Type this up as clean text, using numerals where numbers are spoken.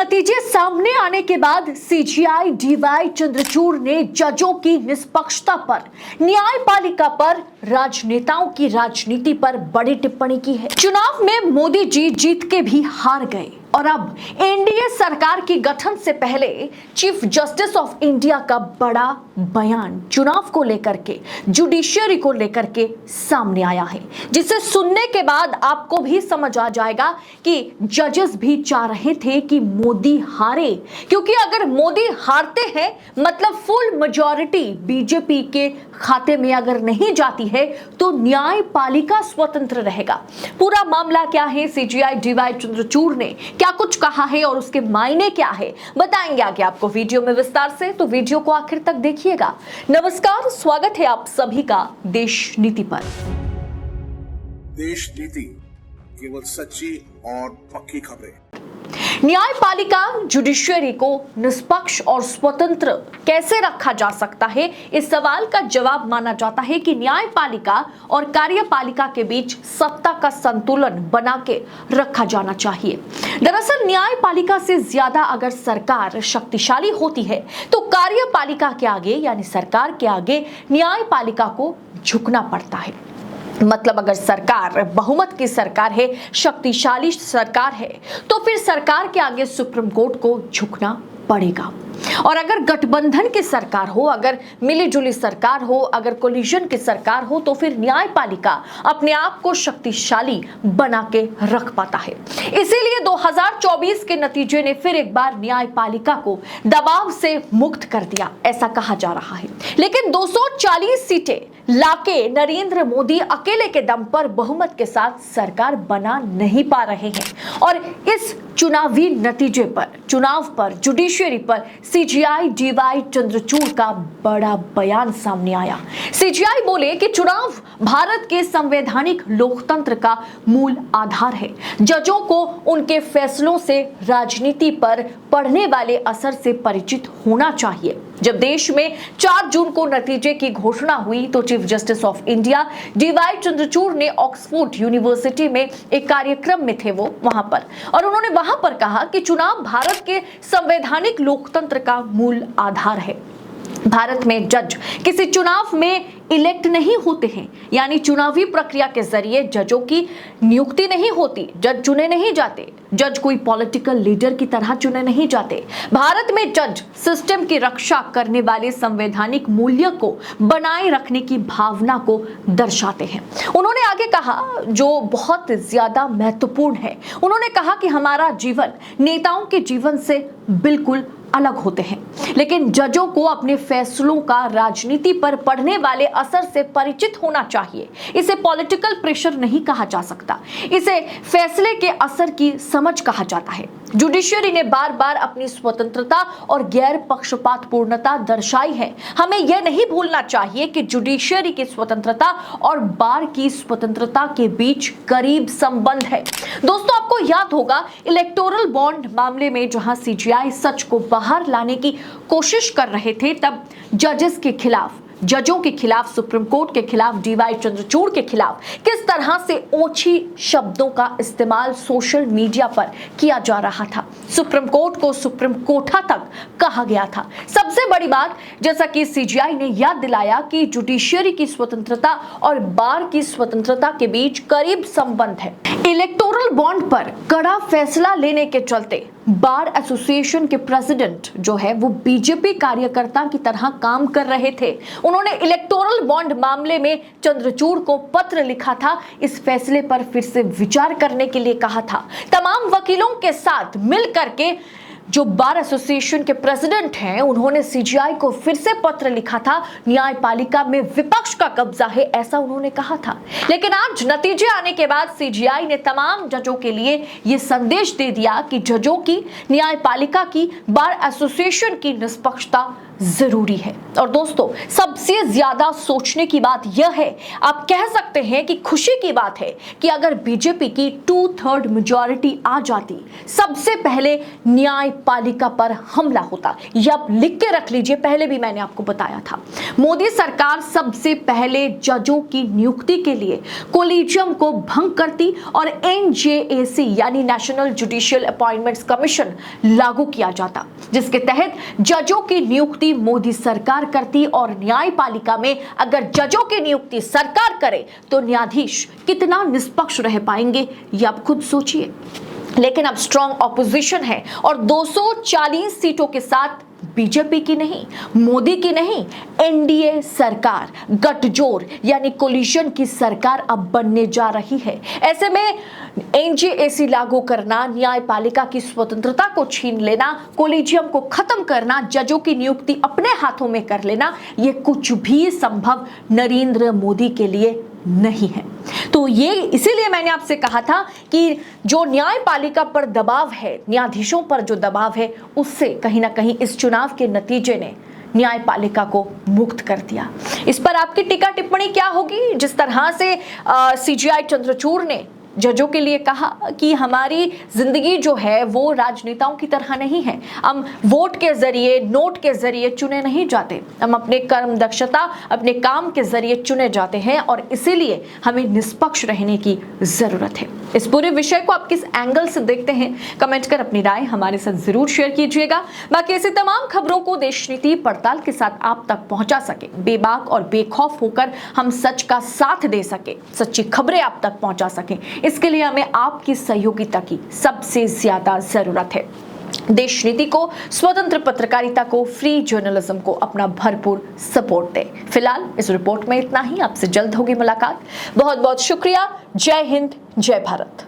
नतीजे सामने आने के बाद सीजीआई डीवाई चंद्रचूड़ ने जजों की निष्पक्षता पर, न्यायपालिका पर, राजनेताओं की राजनीति पर बड़ी टिप्पणी की है। चुनाव में मोदी जी जीत के भी हार गए और अब एनडीए सरकार की गठन से पहले चीफ जस्टिस ऑफ इंडिया का बड़ा बयान चुनाव को लेकर के, जुडिशियरी को लेकर के सामने आया है, जिसे सुनने के बाद आपको भी समझ आ जाएगा कि जजेस भी चाह रहे थे कि मोदी हारे, क्योंकि अगर मोदी हारते हैं मतलब फुल मेजॉरिटी बीजेपी के खाते में अगर नहीं जाती है तो न्यायपालिका स्वतंत्र रहेगा। पूरा मामला क्या है, सीजीआई डीवाई चंद्रचूड़ ने क्या कुछ कहा है और उसके मायने क्या है, बताएंगे आगे आपको वीडियो में विस्तार से, तो वीडियो को आखिर तक देखिएगा। नमस्कार, स्वागत है आप सभी का देश नीति पर। देश नीति, केवल सच्ची और पक्की खबरें। न्यायपालिका जुडिशियरी को निष्पक्ष और स्वतंत्र कैसे रखा जा सकता है, इस सवाल का जवाब माना जाता है कि न्यायपालिका और कार्यपालिका के बीच सत्ता का संतुलन बना के रखा जाना चाहिए। दरअसल न्यायपालिका से ज्यादा अगर सरकार शक्तिशाली होती है तो कार्यपालिका के आगे यानी सरकार के आगे न्यायपालिका को झुकना पड़ता है। मतलब अगर सरकार बहुमत की सरकार है, शक्तिशाली सरकार है, तो फिर सरकार के आगे सुप्रीम कोर्ट को झुकना पड़ेगा। और अगर गठबंधन की सरकार हो, अगर मिलीजुली सरकार हो, अगर कोलिजन की सरकार हो, तो फिर न्यायपालिका अपने आप को शक्तिशाली बना के रख पाता है। इसीलिए 2024 के नतीजे ने फिर एक बार न्यायपालिका को दबाव से मुक्त कर दिया, ऐसा कहा जा रहा है। लेकिन 240 सीटें लाके नरेंद्र मोदी अकेले के दम पर बहुमत के साथ सरकार बना नहीं पा रहे हैं और इस चुनावी नतीजे पर, चुनाव पर, जुडिशियरी पर सीजीआई डीवाई चंद्रचूड़ का बड़ा बयान सामने आया। सीजीआई बोले कि चुनाव भारत के संवैधानिक लोकतंत्र का मूल आधार है। जजों को उनके फैसलों से राजनीति पर पड़ने वाले असर से परिचित होना चाहिए। जब देश में 4 जून को नतीजे की घोषणा हुई तो chief justice of India D Y Chandrachud ने ऑक्सफोर्ड यूनिवर्सिटी में एक कार्यक्रम में थे वो वहां पर, और उन्होंने वहां पर कहा कि चुनाव भारत के संवैधानिक लोकतंत्र का मूल आधार है। भारत में जज किसी चुनाव में इलेक्ट नहीं होते हैं, यानी चुनावी प्रक्रिया के जरिए जजों की नियुक्ति नहीं होती, जज चुने नहीं जाते, जज कोई पॉलिटिकल लीडर की तरह चुने नहीं जाते। भारत में जज सिस्टम की रक्षा करने वाले संवैधानिक मूल्य को बनाए रखने की भावना को दर्शाते हैं। उन्होंने आगे कहा जो बहुत ज्यादा महत्वपूर्ण है, उन्होंने कहा कि हमारा जीवन नेताओं के जीवन से बिल्कुल अलग होते हैं, लेकिन जजों को अपने फैसलों का राजनीति पर पड़ने वाले असर से परिचित होना चाहिए। इसे पॉलिटिकल प्रेशर नहीं कहा जा सकता, इसे फैसले के असर की समझ कहा जाता है। जुडिशियरी ने बार बार अपनी स्वतंत्रता और गैर पक्षपात पूर्णता दर्शाई है। हमें यह नहीं भूलना चाहिए कि जुडिशियरी की स्वतंत्रता और बार की स्वतंत्रता के बीच करीब संबंध है। दोस्तों, आपको याद होगा इलेक्टोरल बॉन्ड मामले में जहां सीजीआई सच को बाहर लाने की कोशिश कर रहे थे, तब जजेस के खिलाफ, जजों के खिलाफ, सुप्रीम कोर्ट के खिलाफ, डीवाई चंद्रचूड़ के खिलाफ किस तरह से ओछी शब्दों का इस्तेमाल सोशल मीडिया पर किया जा रहा था। सुप्रीम कोर्ट को सुप्रीम कोठा तक कहा गया था। सबसे बड़ी बात, जैसा कि सीजीआई ने याद दिलाया कि जुडिशियरी की स्वतंत्रता और बार की स्वतंत्रता के बीच करीब संबंध है। इलेक्टोरल बॉन्ड पर कड़ा फैसला लेने के चलते बार एसोसिएशन के प्रेसिडेंट जो है वो बीजेपी कार्यकर्ता की तरह काम कर रहे थे। उन्होंने इलेक्टोरल बॉन्ड मामले में चंद्रचूड़ को पत्र लिखा था, इस फैसले पर फिर से विचार करने के लिए कहा था। तमाम वकीलों के साथ मिल करके जो बार एसोसिएशन के प्रेसिडेंट हैं, उन्होंने सीजीआई को फिर से पत्र लिखा था। न्यायपालिका में विपक्ष का कब्जा है, ऐसा उन्होंने कहा था। लेकिन आज नतीजे आने के बाद सीजीआई ने तमाम जजों के लिए यह संदेश दे दिया कि जजों की, न्यायपालिका की, बार एसोसिएशन की निष्पक्षता जरूरी है। और दोस्तों, सबसे ज्यादा सोचने की बात यह है, आप कह सकते हैं कि खुशी की बात है कि अगर बीजेपी की 2/3 मेजॉरिटी आ जाती, सबसे पहले न्यायपालिका पर हमला होता। यह आप लिख के रख लीजिए, पहले भी मैंने आपको बताया था। मोदी सरकार सबसे पहले जजों की नियुक्ति के लिए कोलिजियम को भंग करती और NJAC यानी नेशनल जुडिशियल अपॉइंटमेंट्स कमीशन लागू किया जाता, जिसके तहत जजों की नियुक्ति मोदी सरकार करती। और न्यायपालिका में अगर जजों की नियुक्ति सरकार करे तो न्यायाधीश कितना निष्पक्ष रह पाएंगे, ये आप खुद सोचिए। लेकिन अब स्ट्रॉन्ग ऑपोजिशन है और 240 सीटों के साथ बीजेपी की नहीं, मोदी की नहीं, NDA सरकार, गठजोड़ यानी कोलिशन की सरकार अब बनने जा रही है। ऐसे में NJAC लागू करना, न्यायपालिका की स्वतंत्रता को छीन लेना, कोलिजियम को खत्म करना, जजों की नियुक्ति अपने हाथों में कर लेना, ये कुछ भी संभव नरेंद्र मोदी के लिए नहीं है। तो ये इसीलिए मैंने आपसे कहा था कि जो न्यायपालिका पर दबाव है, न्यायाधीशों पर जो दबाव है, उससे कहीं ना कहीं इस चुनाव के नतीजे ने न्यायपालिका को मुक्त कर दिया। इस पर आपकी टीका टिप्पणी क्या होगी? जिस तरह से CJI चंद्रचूड़ ने जजों के लिए कहा कि हमारी जिंदगी जो है वो राजनेताओं की तरह नहीं है, हम वोट के जरिए, नोट के जरिए चुने नहीं जाते, हम अपने कर्म दक्षता, अपने काम के जरिए चुने जाते हैं और इसीलिए हमें निष्पक्ष रहने की जरूरत है। इस पूरे विषय को आप किस एंगल से देखते हैं, कमेंट कर अपनी राय हमारे साथ जरूर शेयर कीजिएगा। बाकी ऐसी तमाम खबरों को देश नीति पड़ताल के साथ आप तक पहुंचा सके, बेबाक और बेखौफ होकर हम सच का साथ दे सके, सच्ची खबरें आप तक पहुंचा सके, इसके लिए हमें आपकी सहयोगिता की सबसे ज्यादा जरूरत है। देश नीति को, स्वतंत्र पत्रकारिता को, फ्री जर्नलिज्म को अपना भरपूर सपोर्ट दे। फिलहाल इस रिपोर्ट में इतना ही, आपसे जल्द होगी मुलाकात। बहुत बहुत शुक्रिया। जय हिंद, जय भारत।